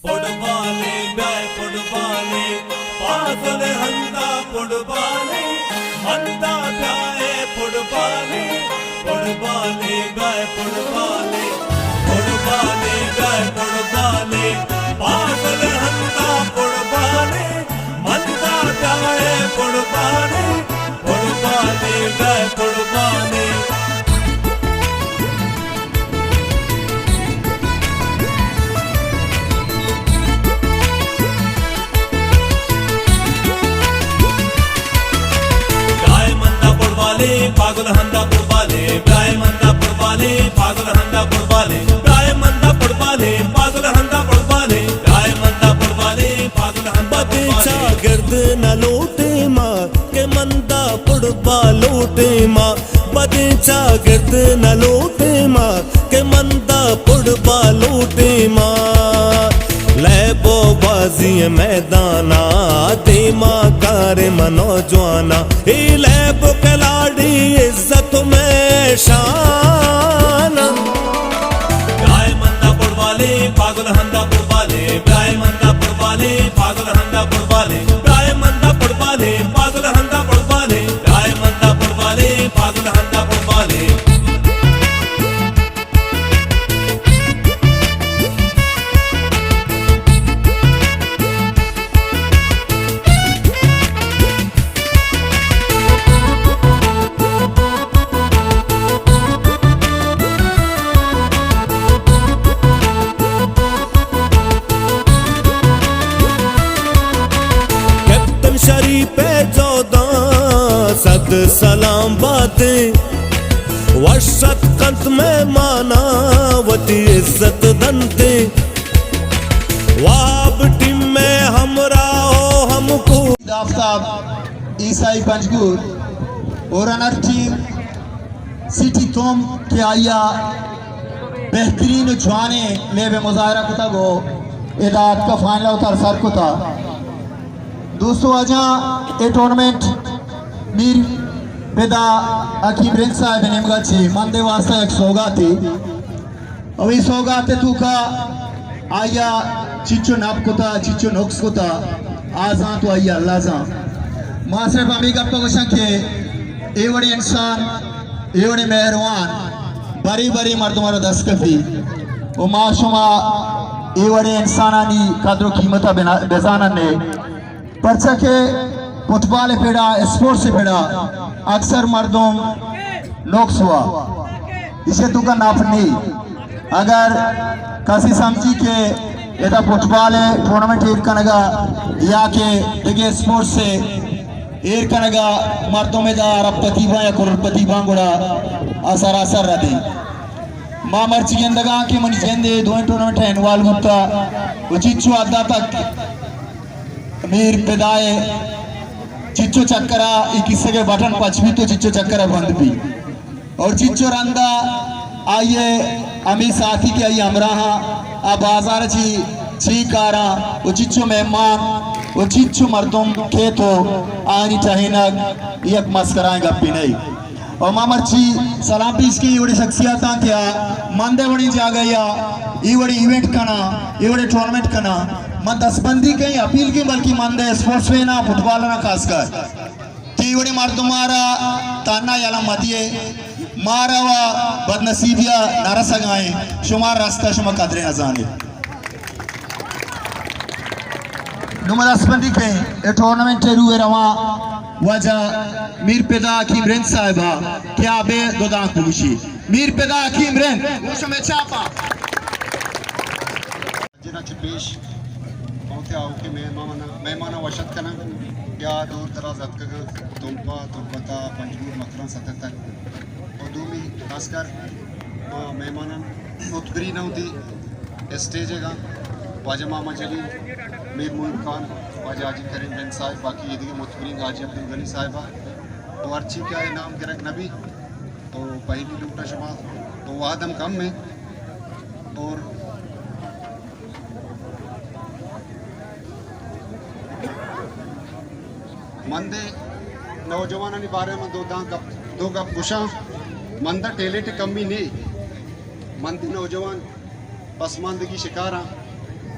पुडबाले गाय पुडबाले पागल हंदा पुडबाले हंदा गाय पुडबाले पुडबाले गाय पुडबाले पुडबाले गाय पुडबाले पागल हंदा पुडबाले हंदा गाय पुडबाले पुडबाले गाय पुडबाले पागल हंदा पुडबाले गाय मंदा पुडबाले पागल हंदा पुडबाले गाय मंदा पुडबाले पागल हंदा पुडबाले गाय मंदा पुडबाले पागल हंदा बदेचा गर्द न लोटे माँ के मंदा पुडबा लोटे माँ बदेचा गर्द न लोटे माँ के मंदा पुडबा लोटे माँ लैबो बाजी मैदाना दे माँ कार मनोजवाना ही लैब कलाड़ी इज्जत में शान गाय मंदा पुडबाले पागल हंदा पुडबाले गाय मंदा पुडबाले पागल हंदा पुडबाले गाय मंदा पुडबाले पागल हंदा पुडबाले गाय मंदा पुडबाले पागल हंदा पुडबाले शरीफे चौदह सद सलाम बातें वर्षत कंत में माना वती इज्जत दंते वाब टीम में हमरा हो हमको आफ्ताब ईसाई पंजगुर और अनर टीम सिटी तोम के आया बेहतरीन जवाने लेवे मुजाहरा कुता गो इदात का फाइनल उतर सर कुता दोस्तों आजा ये टूर्नामेंट मीर पेदा अकीब रिंग साहब ने मगाची मंदे वास्ता एक सौगाती अभी सौगाते तू का आया चिच्चो नाप कोता चिच्चो नोक्स कोता आजा तो आया अल्लाह जा मासरे पामी का पगोशा के ये बड़ी इंसान ये बड़ी मेहरबान बड़ी बड़ी मर्दों दस्तकती वो माशुमा ये बड़े इंसानानी कदर कीमता बेजाना ने पर्चा के फुटबॉल पेड़ा स्पोर्ट्स से पेड़ा अक्सर मर्दों नोक्स हुआ इसे तू का नाप नहीं अगर कसी समझी के ये फुटबॉल टूर्नामेंट एर कनगा या के दिगे स्पोर्ट्स से एर कनगा मर्दों में दार प्रतिभा या करोड़पतिभा गुड़ा असर असर रही माँ मर्ची के अंदगा के मनी जेंदे दो टूर्नामेंट है इन्वॉल्व होता वो चिच्चू आधा तक मीर पेदाए चिच्चो चक्करा किस्से के बटन पचमी तो चिच्चो चक्करा बंद भी और चिच्चो रंदा आइए अमी साथी के आइए अमराहा आ बाजार ची कारा वो चिच्चो मेहमान वो चिच्चो मर्दों के तो आनी चाहिए ये मस्कराएं गप्पी नहीं और मामरची सलाम पीस की ये बड़ी शख्सियत क्या मंदे बड़ी जा गया ये बड़ी इवेंट करना ये बड़ी टूर्नामेंट करना मन दसबंदी कहीं अपील की बल्कि मंदे स्पोर्ट्स में ना फुटबॉल ना खासकर तीवड़ी मार तुम्हारा ताना याला मतिये मारा वा बदनसीबिया नारसा गाए शुमार रास्ता शुमा कदरे न जाने नुमा दसबंदी कहीं ये टूर्नामेंट रुए रवा वजह मीर पेदा अकीम रेंद साहिबा क्या बे दोदां कुलुशी मीर पेदा अकीम रेंद वो समय चापा जिना चिपेश पहुंचे आओ के मेहमाना वशत कना या दूर दराज अतक तुमपा तुमपता पंजूर मकरन सततक और दूमी खासकर मेहमाना मुतबरी न होती स्टेज का वाजा मामा जली मीर मुइब खान वाजा हाजी करीम बिन साहिब बाकी ये दिखे मुतबरी हाजी अब्दुल गनी साहिबा तो अर्ची क्या है नाम के रख नबी तो पहली लूटा शुमा तो वादम कम में और मंदे नौजवान बारे में दो गप पुछा मंदा टैलेंट कमी नहीं मंदी नौजवान पसमानदगी शिकार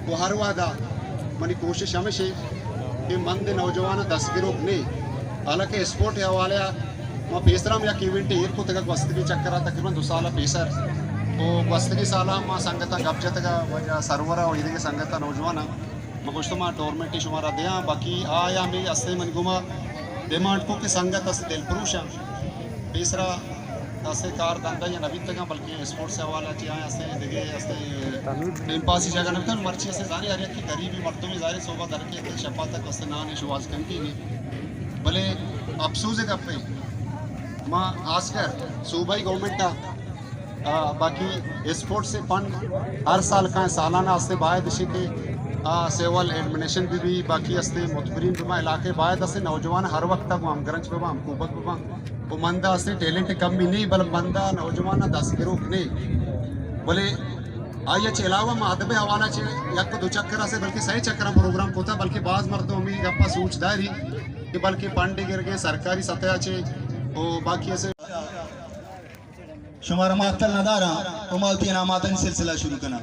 वो हर वादा मनी कोशिश हमेशा कि मंद नौजवान दस्तगिरों ने हालांकि स्पोर्ट है हवाले मैं पेसराम या इवेंट ईर को तक वस्तगी चक्कर तकरीबन 2 साल पेसर तो वस्तगी साल माँ संगत गपजत वजह सरवर और इधर संगत नौजवान मैं कुछ तो माँ टोर्मेंट शुमारा दिया बाकी आया मैं अस्ते मन घुमा डिमांड को की संगत अस दिल पुरुष पेसरा असे कार धंधा या नवीन तक बल्कि स्पोर्ट्स से हवाला चाहिए असे देखे असे टाइम पास ही जगह नहीं मर्ची असे जारी आ रही कि गरीबी मर्दों में जारी सोबा दर के शपा तक असे ना नहीं शुवास करती नहीं भले अफसोस है कब पे माँ खासकर सूबाई गवर्नमेंट का बाकी स्पोर्ट्स से फंड हर साल का सालाना असे बाहर दिशे के सेवल एडमिनेशन भी बाकी असे मुतबरीन भी इलाके बाहर असे नौजवान हर वक्त तक हम गरंज पे हम कुबत पे वो मंदा असे टैलेंट कम भी नहीं बल मंदा नौजवान 10 गिरोह नहीं बोले आइए अलावा मादबे हवाला चे यक दो चक्कर से बल्कि सही चक्कर प्रोग्राम होता बल्कि बाज मर्दों में गप्पा सोचदारी कि बल्कि पंडे गिर के सरकारी सतह चे वो बाकी ऐसे शुमारा मातल नदारा उमालती नामातन सिलसिला शुरू करना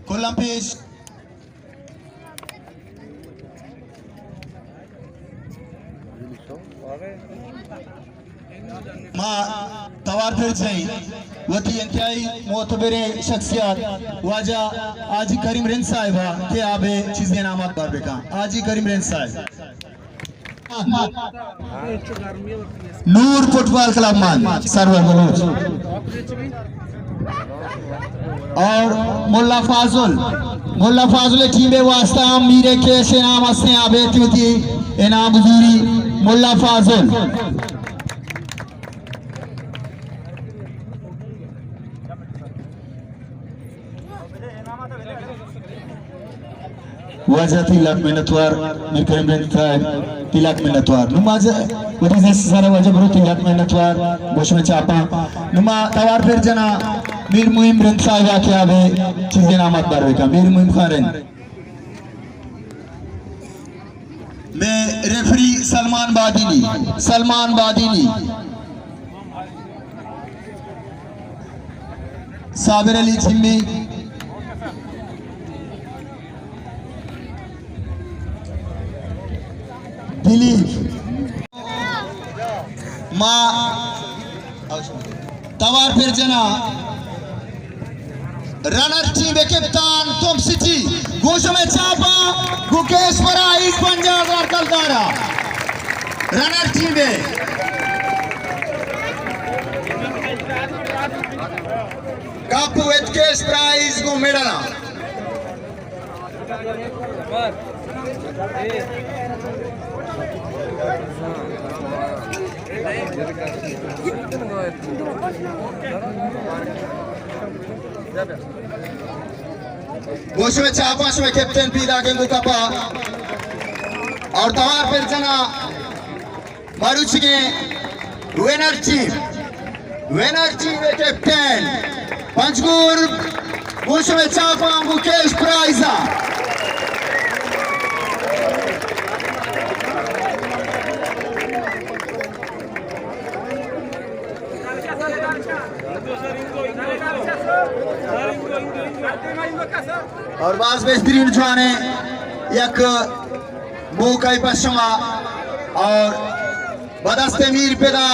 कोलम पेश माँ तवार फिर सही वती इंतहाई मोतबरे शख्सियत वाजा आजी करीम रिंद साहिबा के आबे चीजें नामात बार बेका आजी करीम रिंद साहिब नूर फुटबॉल क्लब मान सरवर बलोच और मुल्ला फाजुल टीम बे वास्ता मीरे के से नाम हस्ते आबे त्युती इनाम हुजूरी मुल्ला फाजुल वजह तिलक मिनटवार मिरकरम साहेब तिलक मिनटवार नुमाज वती से सारा वजह बरो तिलक मिनटवार बोश में चापा नुमा तवार फिर जना मीर मुहिम रंग साहिब आके आवे चीजें नामत बारवे का मीर मुहिम खान मैं रेफरी सलमान बादीनी साबिर अली जिम्मी माँ तवार फिर जना रनर टीम के कप्तान तुम सिटी गोशो में चापा गुकेश प्राइज पंजाब और कलदारा रनर टीम में कापू केश प्राइज को मेडल गोश में चापाश में कैप्टन पीदा के कपा और तवार फिर जना मारुच के विनर टीम के कैप्टन पंचगुर गोश में चापा मुकेश प्राइजा और बाज बेहतरीन जवाने यक मोकाई पश्चिमा और बदस्ते मीर पेदा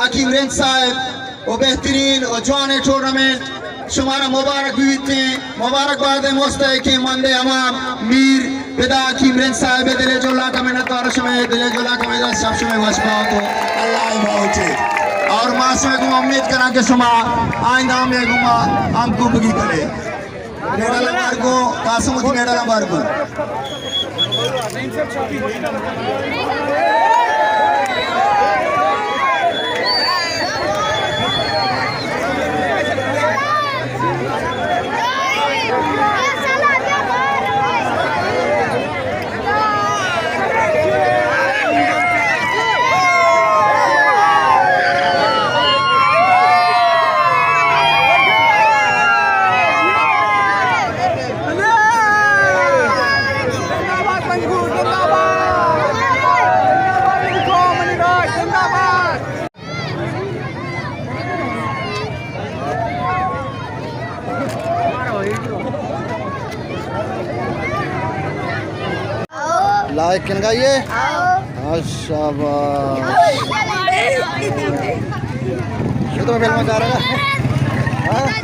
अकीम रेंज साहब वो बेहतरीन और जवाने टूर्नामेंट शुमारा मुबारक भी थे मुबारकबाद मोस्ते के मंदे हमाम मीर पेदा अकीम रेंज साहब दिले जोला का मेहनत और समय दिले जोला का मेहनत सब समय वशपा तो अल्लाह बाउचे और मास में तुम उम्मीद करा के शुमा आइंदा में गुमा हमको बगी करे मेडल मार्गो कासमुदी मेडल मार्गो लाइक किन गाइए शाबाश। ये तो मैं फिल्म में जा रहा है।